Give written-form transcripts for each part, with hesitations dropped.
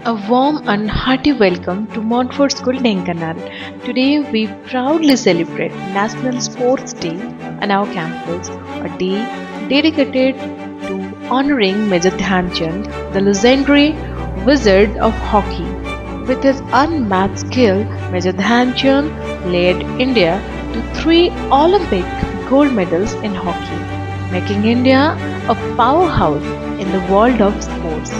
A warm and hearty welcome to Montfort School, Dhenkanal. Today we proudly celebrate National Sports Day on our campus, a day dedicated to honoring Major Dhyan Chand, the legendary wizard of hockey. With his unmatched skill, Major Dhyan Chand led India to three Olympic gold medals in hockey, making India a powerhouse in the world of sports.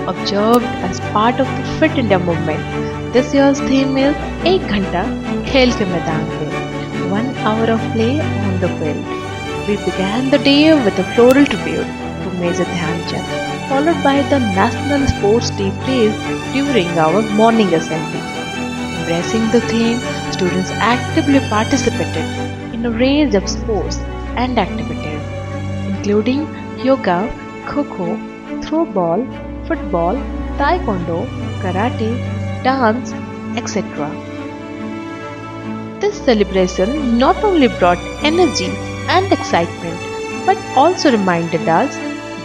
Observed as part of the Fit India movement. This year's theme is एक घंटा खेल के मैदान पे, 1 hour of play on the field. We began the day with a floral tribute to Major Dhyan Chand, followed by the National Sports Day phrase during our morning assembly. Embracing the theme, students actively participated in a range of sports and activities, including yoga, kho-kho, throw ball, football, taekwondo, karate, dance, etc. This celebration not only brought energy and excitement but also reminded us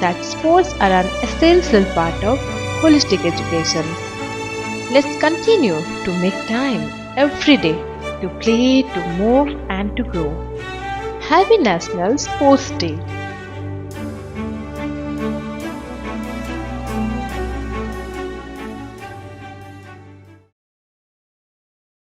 that sports are an essential part of holistic education. Let's continue to make time every day to play, to move, and to grow. Happy National Sports Day!